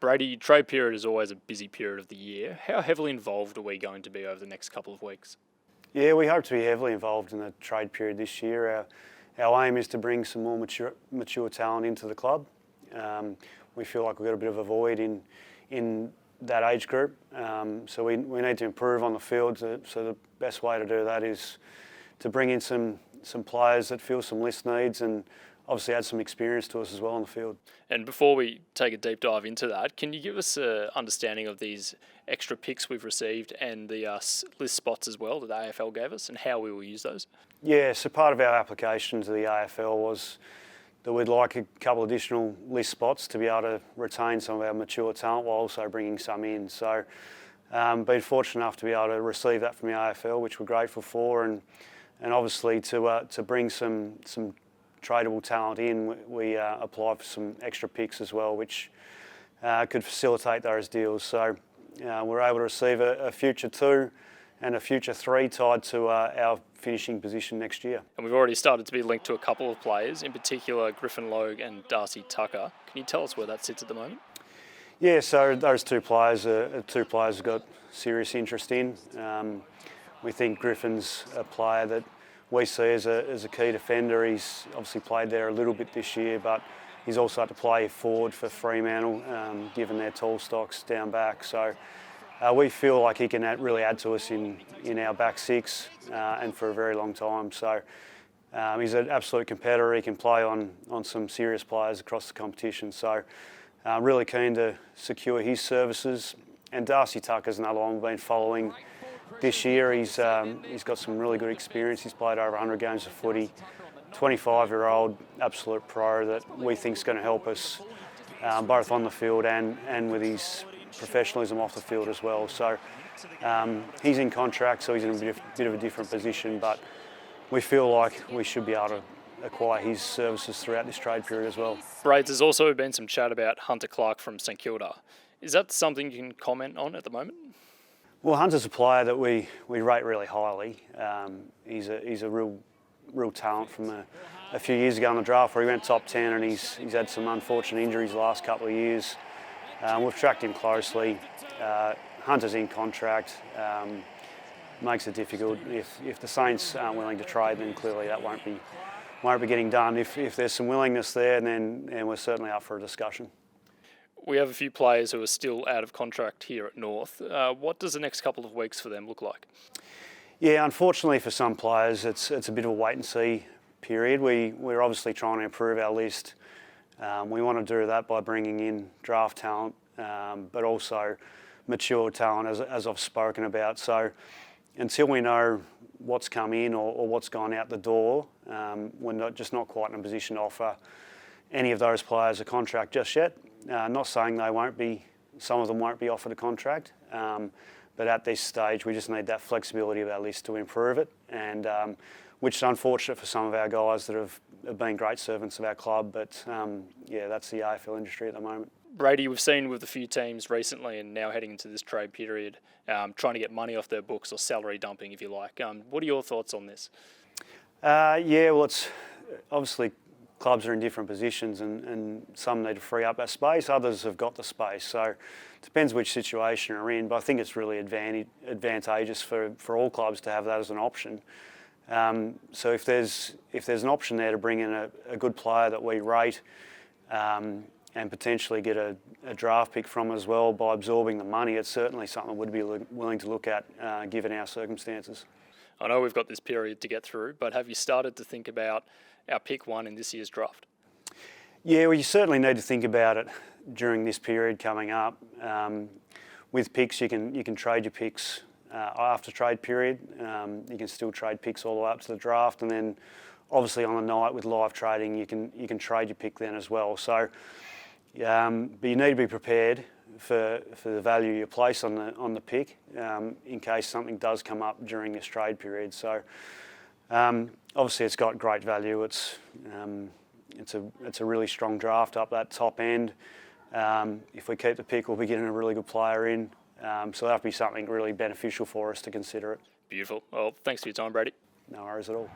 Brady, trade period is always a busy period of the year. How heavily involved are we going to be over the next couple of weeks? Yeah, we hope to be heavily involved in the trade period this year. Our aim is to bring some more mature talent into the club. We feel like we've got a bit of a void in that age group, so we need to improve on the field. So the best way to do that is to bring in some players that fill some list needs and obviously add some experience to us as well on the field. And before we take a deep dive into that, can you give us an understanding of these extra picks we've received and the list spots as well that the AFL gave us and how we will use those? Yeah, so part of our application to the AFL was that we'd like a couple additional list spots to be able to retain some of our mature talent while also bringing some in. So been fortunate enough to be able to receive that from the AFL, which we're grateful for, and obviously to bring some tradable talent in, we apply for some extra picks as well, which could facilitate those deals. So we're able to receive a future 2 and a future 3 tied to our finishing position next year. And we've already started to be linked to a couple of players, in particular Griffin Logue and Darcy Tucker. Can you tell us where that sits at the moment? Yeah, so those two players have got serious interest in. We think Griffin's a player that we see as a key defender. He's obviously played there a little bit this year, but he's also had to play forward for Fremantle, given their tall stocks down back. So we feel like he can really add to us in our back six and for a very long time. So he's an absolute competitor. He can play on some serious players across the competition. So really keen to secure his services. And Darcy Tucker's another one we've been following this year. He's got some really good experience. He's played over 100 games of footy. 25-year-old absolute pro that we think is going to help us both on the field and with his professionalism off the field as well. So he's in contract, so he's in a bit of a different position, but we feel like we should be able to acquire his services throughout this trade period as well. Braids, there's also been some chat about Hunter Clark from St Kilda. Is that something you can comment on at the moment? Well, Hunter's a player that we rate really highly. He's a real talent from a few years ago in the draft where he went top 10, and he's had some unfortunate injuries the last couple of years. We've tracked him closely. Hunter's in contract. Makes it difficult. If the Saints aren't willing to trade, then clearly that won't be getting done. If there's some willingness there, then we're certainly up for a discussion. We have a few players who are still out of contract here at North. What does the next couple of weeks for them look like? Yeah, unfortunately for some players, it's a bit of a wait and see period. We're obviously trying to improve our list. We want to do that by bringing in draft talent, but also mature talent, as I've spoken about. So until we know what's come in or what's gone out the door, we're not quite in a position to offer any of those players a contract just yet. Not saying some of them won't be offered a contract, but at this stage we just need that flexibility of our list to improve it, and which is unfortunate for some of our guys that have been great servants of our club, but yeah, that's the AFL industry at the moment. Brady, we've seen with a few teams recently and now heading into this trade period, trying to get money off their books or salary dumping, if you like. What are your thoughts on this? Yeah, well, it's obviously clubs are in different positions, and some need to free up that space, others have got the space. So it depends which situation you're in, but I think it's really advantageous for all clubs to have that as an option. So if there's an option there to bring in a good player that we rate and potentially get a draft pick from as well by absorbing the money, it's certainly something we'd be willing to look at given our circumstances. I know we've got this period to get through, but have you started to think about our pick 1 in this year's draft? Yeah, well, you certainly need to think about it during this period coming up. With picks, you can trade your picks after trade period. You can still trade picks all the way up to the draft, and then obviously on the night with live trading, you can trade your pick then as well. So, but you need to be prepared for the value you place on the pick in case something does come up during this trade period. So. Obviously, it's got great value. It's a really strong draft up that top end. If we keep the pick, we'll be getting a really good player in. So that'll be something really beneficial for us to consider it. Beautiful. Well, thanks for your time, Brady. No worries at all.